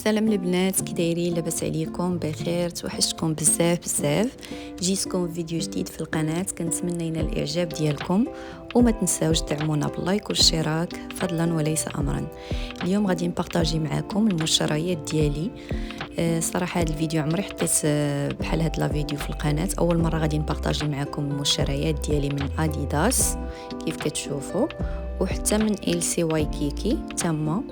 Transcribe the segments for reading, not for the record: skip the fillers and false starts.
سلام البنات، كي دايرين؟ لاباس عليكم؟ بخير؟ توحشتكم بزاف بزاف. جيتكم فيديو جديد في القناه، كنتمنى ينال الاعجاب ديالكم وما تنساوش دعمونا باللايك والاشتراك فضلا وليس امرا. اليوم غادي نبارطاجي معكم المشتريات ديالي. صراحه هذا الفيديو عمري حطيت بحال هاد لا فيديو في القناه، اول مره غادي نبارطاجي معكم المشتريات ديالي من اديداس كيف كتشوفوا، وحتى من إلسي وايكيكي تما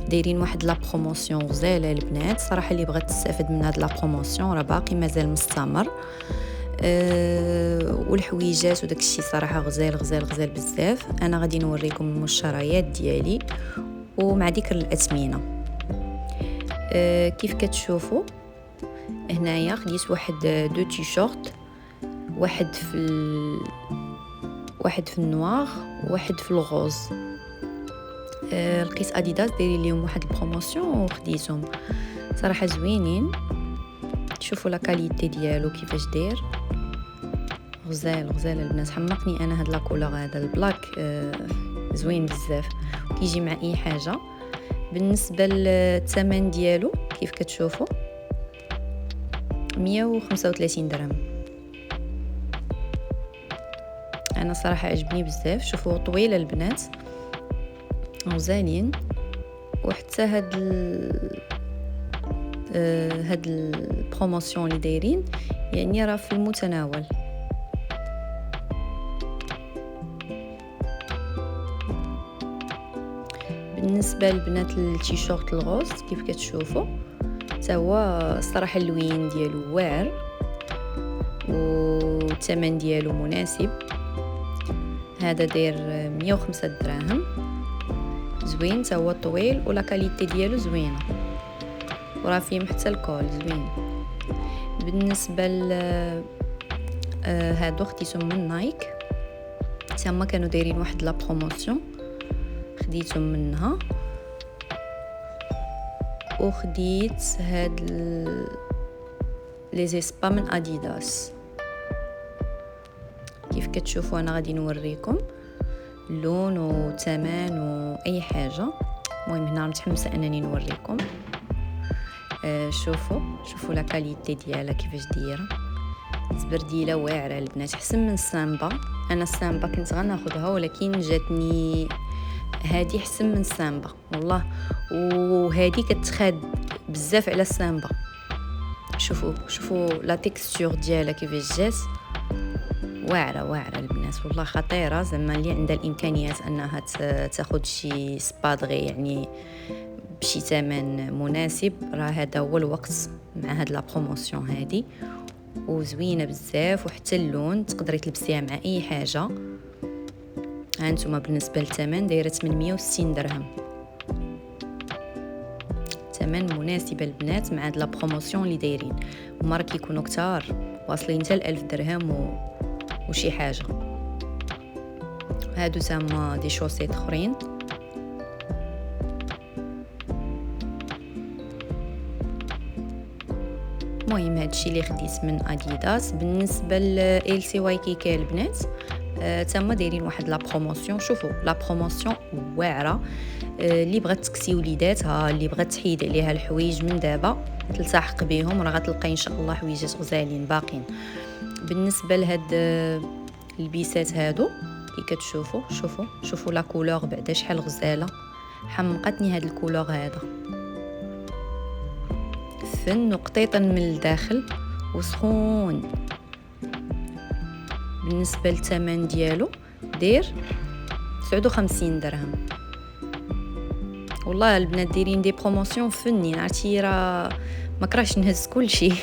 دايرين واحد لا بروموسيون غزاله البنات. صراحه اللي بغات تستافد من هاد لا بروموسيون راه باقي مازال مستمر. والحويجات وداك الشيء صراحه غزال غزال غزال بزاف. انا غادي نوريكم المشتريات ديالي ومع ذكر الاثمنه. كيف كتشوفوا هنايا خديت واحد دو تيشورت، واحد في النوار وواحد في الغوز. لقيت اديداس دايرين ليهم واحد البروموسيون وخديتهم، صراحه زوينين. شوفوا لا كاليتي ديالو كيفاش داير، غزال غزال البنات. حمقني انا هاد لا كولور، هذا البلاك زوين بزاف كيجي مع اي حاجه. بالنسبه للثمن ديالو كيف كتشوفوا 135 درهم. انا صراحه عجبني بزاف. شوفوا طويله البنات، غزالين. وحتى هاد البروموسيون اللي دايرين يعني راه في المتناول. بالنسبه للبنات التيشورت الغوز كيف كتشوفوا حتى هو الصراحه اللوين ديالو واعر والثمن ديالو مناسب. هذا داير 105 دراهم، زوين تا هو طويل ولا كاليتي ديالو زوينه وراه فيه حتى الكول زوين. بالنسبه هادو خديتهم من نايك، تما كانوا دايرين واحد لا بروموسيون خديتهم منها. وخديت هاد لي زيسبا من اديداس كيف كتشوفوا. انا غادي نوريكم اللون وثمن واي حاجه. المهم هنا متحمسه انني نوريكم. شوفوا لا كاليتي ديالها كيفاش دايره، زبرديله واعره البنات، احسن من السامبا. انا السامبا كنت غناخذها ولكن جاتني هذه احسن من السامبا والله. وهذه كتخاد بزاف على السامبا. شوفوا لا تيكستور ديالها كيفاش جات، واعره البنات والله، خطيره. زعما اللي عندها الامكانيات انها تاخذ شي سبادغي يعني بشي ثمن مناسب، راه هذا هو الوقت مع هاد لا بروموسيون هذه. وزوينه بزاف، وحتى اللون تقدري تلبسيها مع اي حاجه. هانتوما بالنسبه للثمن دايره 860 درهم، ثمن مناسب البنات مع هاد لا بروموسيون اللي دايرين. هما راه كيكونوا كتار واصلين حتى 1000 درهم وشي حاجه. هادو تما دي شوسيت اخرين. المهم هادشي اللي خديت من اديداس. بالنسبه لإلسي وايكيكي البنات تما دايرين واحد لا بروموسيون. شوفوا لا بروموسيون واعره. اللي بغات تكسي وليداتها، اللي بغات تحيد عليها الحوايج من دابا تلتحق بهم، راه غتلقى ان شاء الله حويجات غزالين باقين. بالنسبه لهاد البيسات هادو كي كتشوفوا، شوفوا لا كولور بعدا شحال غزاله. حمقتني هاد الكولور هذا، فن وقطيطا من الداخل وسخون. بالنسبه للثمن ديالو داير 59 درهم. والله البنات دايرين دي بروموسيون فنين، عرفتي راه ما كراهش نهز كل شيء.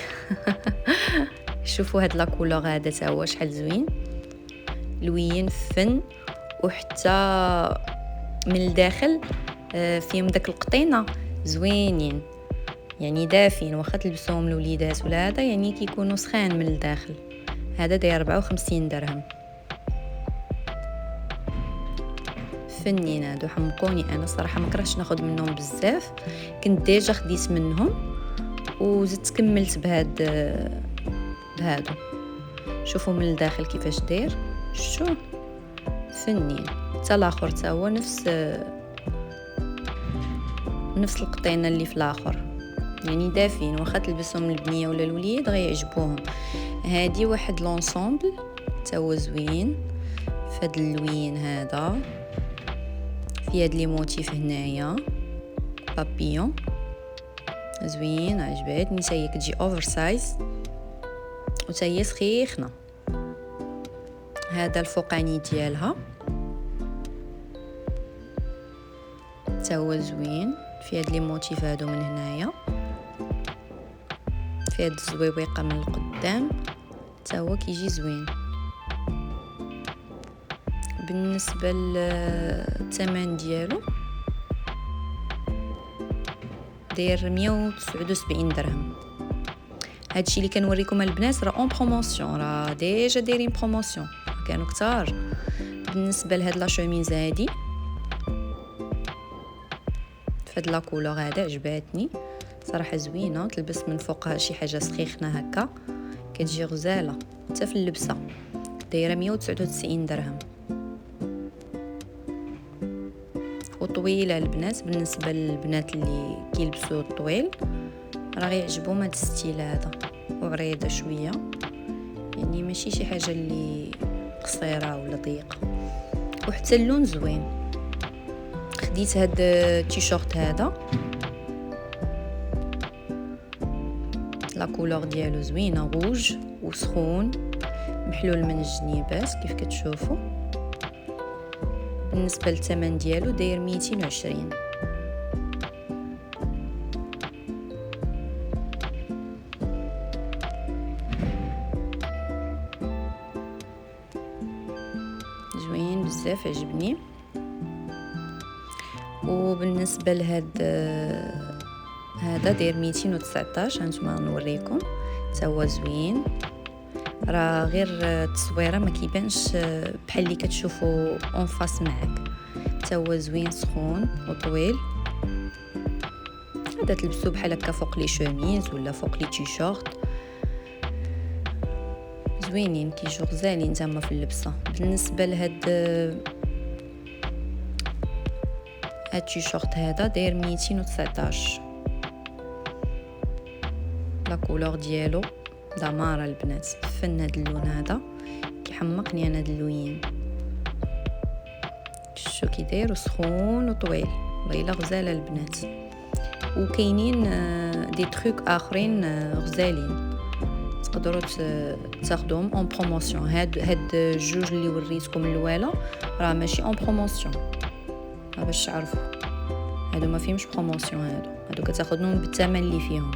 شوفوا هاد لا كولور هذا تا هو شحال زوين، لوين فن. وحتى من الداخل فيهم داك القطينه زوينين يعني دافين، واخا تلبسوهم الوليدات ولا هذا يعني كيكونوا سخان من الداخل. هذا داير 54 درهم. فنين هادو، حمقوني. انا صراحه ما كرهتش ناخذ منهم بزاف، كنت ديجا خديت منهم وزدت كملت بهادو. شوفوا من الداخل كيفاش داير، شو فنين. حتى الاخر حتى هو نفس القطينه اللي في الاخر، يعني دافين، واخا تلبسهم البنيه ولا الوليد غيعجبوهم. هادي واحد لونسومبل تا هو زوين فهاد اللوين هذا، في هاد لي موتيف هنايا بابيون زوين، عجبتني. هي كتجي اوفر سايز وتا هي سخيخنه. هذا الفوقاني ديالها تا هو زوين، في هاد لي موتيف هادو من هنايا، في هاد الزويويقه من القدام تا هو كيجي زوين. بالنسبه للثمن ديالو داير 179 درهم. هادشي اللي كنوريكم البنات راه اون بروموسيون، راه ديجا دايرين بروموسيون، كانوا كتار. بالنسبه لهاد لا شوميز هادي فهاد لا كولور هذا عجباتني صراحه، زوينه، تلبس من فوقها شي حاجه سخيخنه هكا كتجي غزاله حتى في اللبسه. دايره 199 درهم وطويله البنات. بالنسبه للبنات اللي كيلبسوا الطويل راه غيعجبهم هاد الستيل هذا، وعريضه شويه، يعني ماشي شي حاجه اللي قصيره ولا ضيقه. وحتى اللون زوين. خديت هاد التيشيرت هذا لا كولور ديالو زوينه، روج وسخون، محلول من الجنيبات كيف كتشوفوا. بالنسبه للثمن ديالو داير 220. زوين بزاف، عجبني. وبالنسبه لهاد هذا داير 219، هانتوما نوريكم حتى هو زوين. راه غير التصويره ما كيبانش بحال اللي كتشوفوا اون فاس معاك. حتى هو زوين، سخون وطويل. هذا تلبسوه بحال هكا فوق لي شوميز ولا فوق لي تيشيرت، زوينين كيجيو غزالين تما في اللبسه. بالنسبه لهاد التيشيرت هذا داير 219. لا كولور ديالو دمار البنات، فن هاد اللون هذا كيحمقني انا هاد اللوين. شو كي داير وسخون وطويل، والله غزاله البنات. وكاينين دي تروك اخرين غزالين تقدروا تاخذوهم اون بروموسيون. هاد جوج اللي وريتكم الاولى راه ماشي اون بروموسيون، باش تعرفوا هادو ما فيهمش بروموسيون، هادو كتاخذوهم بالثمن اللي فيهم.